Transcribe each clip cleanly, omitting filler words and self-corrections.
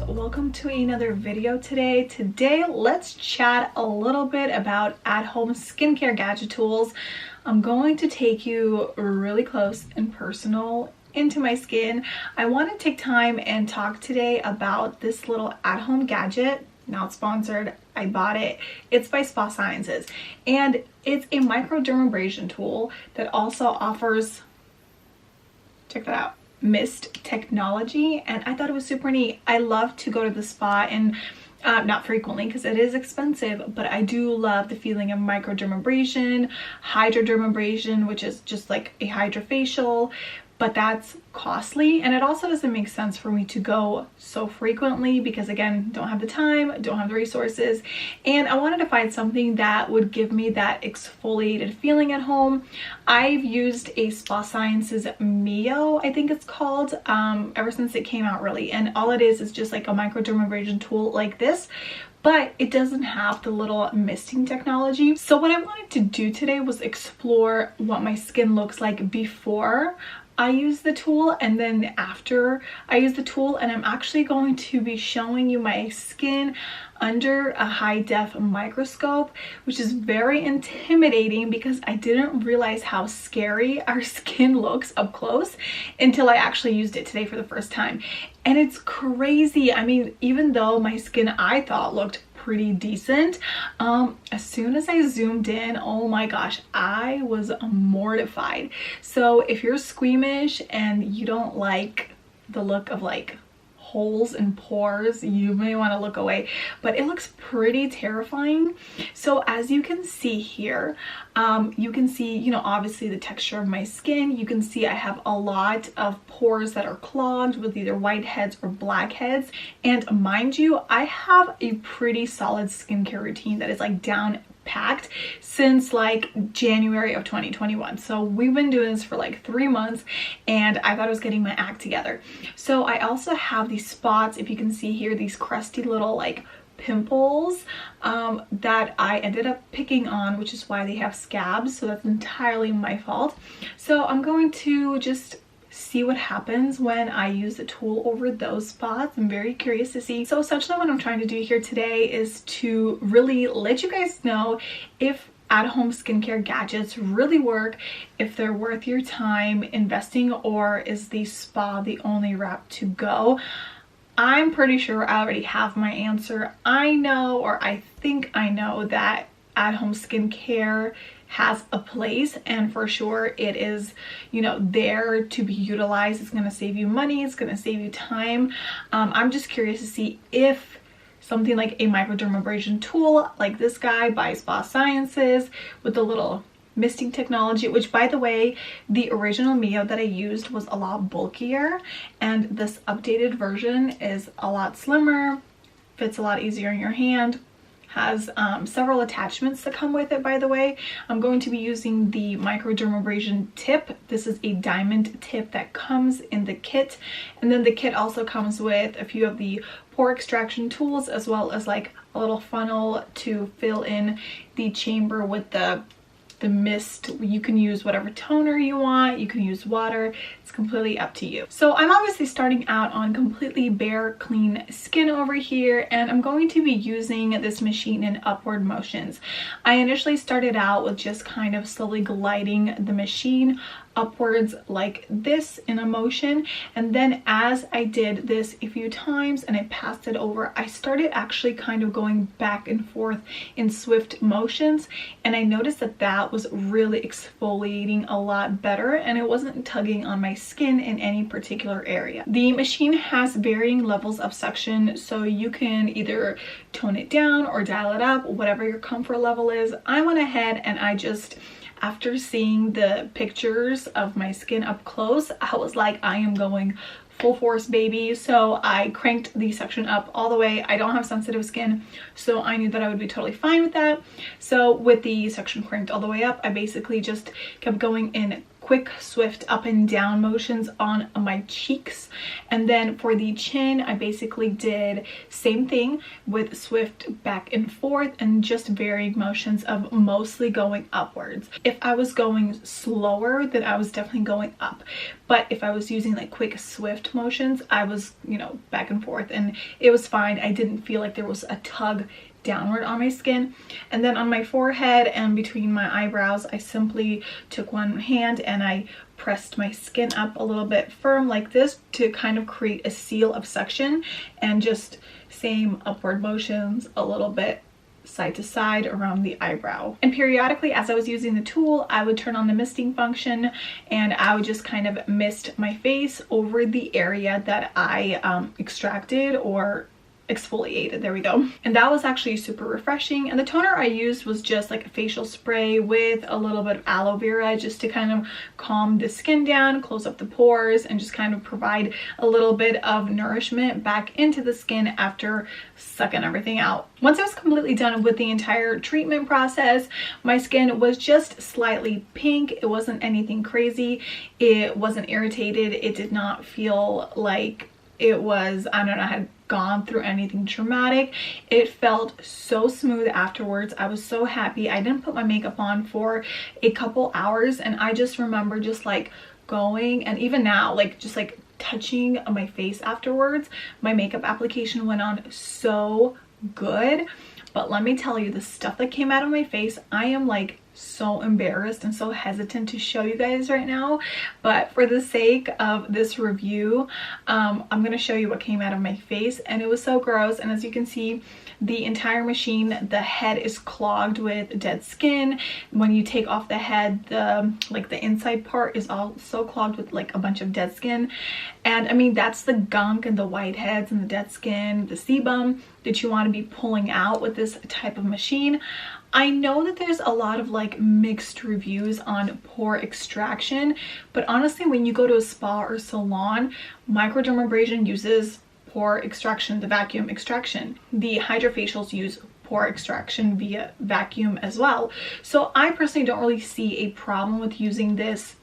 welcome to another video today. Today let's chat a little bit about at-home skincare gadget tools. I'm going to take you really close and personal into my skin. I want to take time and talk today about this little at-home gadget. Not sponsored, I bought it. It's by Spa Sciences and it's a microdermabrasion tool that also offers, check that out, mist technology, and I thought it was super neat. I love to go to the spa, and not frequently because it is expensive, but I do love the feeling of microdermabrasion, hydrodermabrasion, which is just like a hydrofacial, but that's costly, and it also doesn't make sense for me to go so frequently because, again, don't have the time, don't have the resources, and I wanted to find something that would give me that exfoliated feeling at home. I've used a Spa Sciences Mio, I think it's called, ever since it came out, really, and all it is just like a microdermabrasion tool like this, but it doesn't have the little misting technology. So what I wanted to do today was explore what my skin looks like before I use the tool and then after I use the tool, and I'm actually going to be showing you my skin under a high-def microscope, which is very intimidating because I didn't realize how scary our skin looks up close until I actually used it today for the first time. And it's crazy. I mean, even though my skin I thought looked pretty decent, as soon as I zoomed in, oh my gosh, I was mortified. So if you're squeamish and you don't like the look of like holes and pores, you may want to look away, but it looks pretty terrifying. So as you can see here, you can see, you know, obviously the texture of my skin. You can see I have a lot of pores that are clogged with either whiteheads or blackheads, and mind you, I have a pretty solid skincare routine that is like down packed since like January of 2021. So we've been doing this for like 3 months, and I thought I was getting my act together. So I also have these spots, if you can see here, these crusty little like pimples that I ended up picking on, which is why they have scabs. So that's entirely my fault. So I'm going to just see what happens when I use the tool over those spots. I'm very curious to see. So essentially what I'm trying to do here today is to really let you guys know if at-home skincare gadgets really work, if they're worth your time investing, or is the spa the only route to go. I'm pretty sure I already have my answer. I know, or I think I know, that at-home skincare has a place, and for sure it is, you know, there to be utilized. It's going to save you money, it's going to save you time. I'm just curious to see if something like a microdermabrasion tool like this guy by Spa Sciences with the little misting technology, which by the way, the original Mio that I used was a lot bulkier, and this updated version is a lot slimmer, fits a lot easier in your hand, has several attachments that come with it. By the way, I'm going to be using the microdermabrasion tip. This is a diamond tip that comes in the kit, and then the kit also comes with a few of the pore extraction tools, as well as like a little funnel to fill in the chamber with the mist. You can use whatever toner you want, you can use water, it's completely up to you. So I'm obviously starting out on completely bare, clean skin over here, and I'm going to be using this machine in upward motions. I initially started out with just kind of slowly gliding the machine upwards like this in a motion, and then as I did this a few times and I passed it over, I started actually kind of going back and forth in swift motions, and I noticed that that was really exfoliating a lot better, and it wasn't tugging on my skin in any particular area. The machine has varying levels of suction, so you can either tone it down or dial it up, whatever your comfort level is. I went ahead and I just, after seeing the pictures of my skin up close, I was like, I am going full force, baby. So I cranked the suction up all the way. I don't have sensitive skin, so I knew that I would be totally fine with that. So with the suction cranked all the way up, I basically just kept going in quick, swift up and down motions on my cheeks. And then for the chin, I basically did same thing with swift back and forth and just varying motions of mostly going upwards. If I was going slower, then I was definitely going up. But if I was using like quick, swift motions, I was, you know, back and forth, and it was fine. I didn't feel like there was a tug downward on my skin. And then on my forehead and between my eyebrows, I simply took one hand and I pressed my skin up a little bit firm like this to kind of create a seal of suction, and just same upward motions a little bit side to side around the eyebrow. And periodically, as I was using the tool, I would turn on the misting function and I would just kind of mist my face over the area that I extracted or exfoliated. There we go. And that was actually super refreshing. And the toner I used was just like a facial spray with a little bit of aloe vera, just to kind of calm the skin down, close up the pores, and just kind of provide a little bit of nourishment back into the skin after sucking everything out. Once I was completely done with the entire treatment process, my skin was just slightly pink. It wasn't anything crazy. It wasn't irritated. It did not feel like it was, I don't know, I had gone through anything traumatic. It felt so smooth afterwards. I was so happy. I didn't put my makeup on for a couple hours, and I just remember just like going, and even now, like just like touching my face afterwards, my makeup application went on so good. But let me tell you, the stuff that came out of my face, I am like so embarrassed and so hesitant to show you guys right now, but for the sake of this review, I'm gonna show you what came out of my face, and it was so gross. And as you can see, the entire machine, the head is clogged with dead skin. When you take off the head, the inside part is also clogged with like a bunch of dead skin. And I mean, that's the gunk and the whiteheads and the dead skin, the sebum that you want to be pulling out with this type of machine. I know that there's a lot of like mixed reviews on pore extraction, but honestly, when you go to a spa or salon, Microdermabrasion uses pore extraction, the vacuum extraction. The hydrofacials use pore extraction via vacuum as well. So I personally don't really see a problem with using this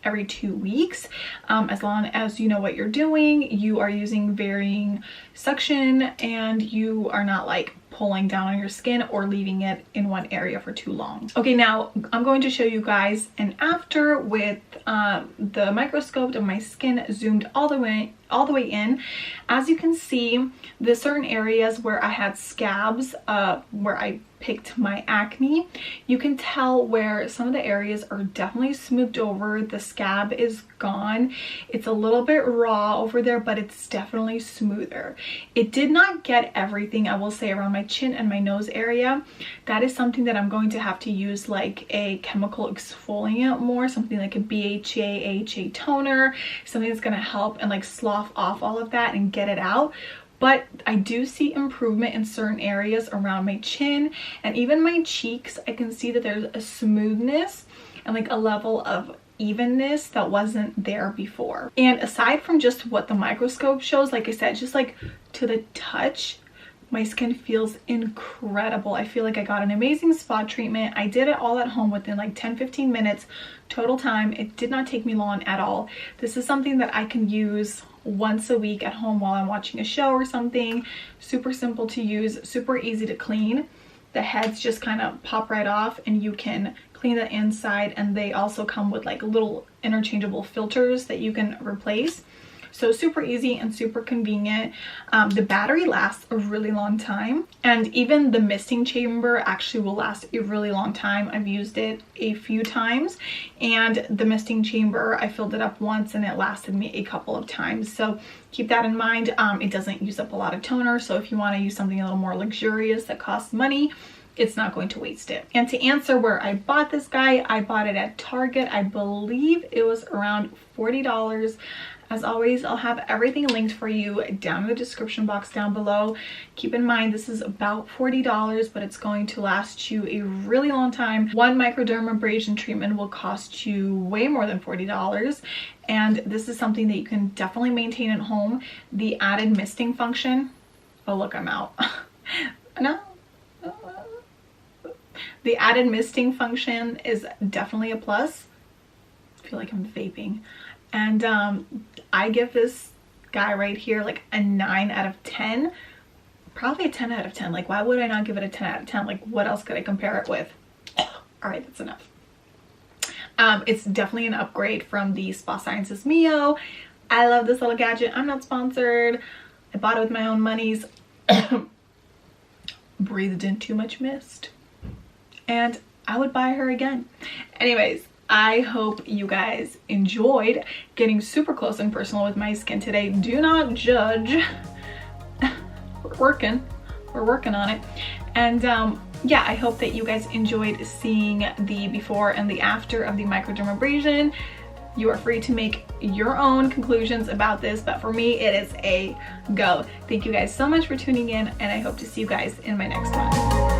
every 2 weeks, as long as you know what you're doing, you are using varying suction, and you are not like pulling down on your skin or leaving it in one area for too long. Okay, now I'm going to show you guys an after with the microscope of my skin zoomed all the way in. As you can see, there's certain areas where I had scabs, where I picked my acne. You can tell where some of the areas are definitely smoothed over. The scab is gone. It's a little bit raw over there, but it's definitely smoother. It did not get everything, I will say, around my chin and my nose area. That is something that I'm going to have to use like a chemical exfoliant more, something like a BHA, AHA toner, something that's going to help and like slough off all of that and get it out. But I do see improvement in certain areas around my chin and even my cheeks. I can see that there's a smoothness and like a level of evenness that wasn't there before. And aside from just what the microscope shows, like I said, just like to the touch, my skin feels incredible. I feel like I got an amazing spa treatment. I did it all at home within like 10-15 minutes total time. It did not take me long at all. This is something that I can use once a week at home while I'm watching a show or something. Super simple to use, super easy to clean. The heads just kind of pop right off and you can clean the inside, and they also come with like little interchangeable filters that you can replace. So super easy and super convenient. The battery lasts a really long time, and even the misting chamber actually will last a really long time. I've used it a few times, and the misting chamber, I filled it up once and it lasted me a couple of times. So keep that in mind. It doesn't use up a lot of toner, so if you want to use something a little more luxurious that costs money, it's not going to waste it. And to answer where I bought this guy, I bought it at Target. I believe it was around $40. As always, I'll have everything linked for you down in the description box down below. Keep in mind, this is about $40, but it's going to last you a really long time. One microdermabrasion treatment will cost you way more than $40. And this is something that you can definitely maintain at home. The added misting function, oh look, I'm out. No. The added misting function is definitely a plus. I feel like I'm vaping. And I give this guy right here like a 9 out of 10. Probably a 10 out of 10. Like, why would I not give it a 10 out of 10? Like, what else could I compare it with? All right, that's enough. It's definitely an upgrade from the Spa Sciences Mio. I love this little gadget. I'm not sponsored. I bought it with my own monies. Breathed in too much mist. And I would buy her again. Anyways, I hope you guys enjoyed getting super close and personal with my skin today. Do not judge. We're working on it. And yeah, I hope that you guys enjoyed seeing the before and the after of the microdermabrasion. You are free to make your own conclusions about this, but for me, it is a go. Thank you guys so much for tuning in, and I hope to see you guys in my next one.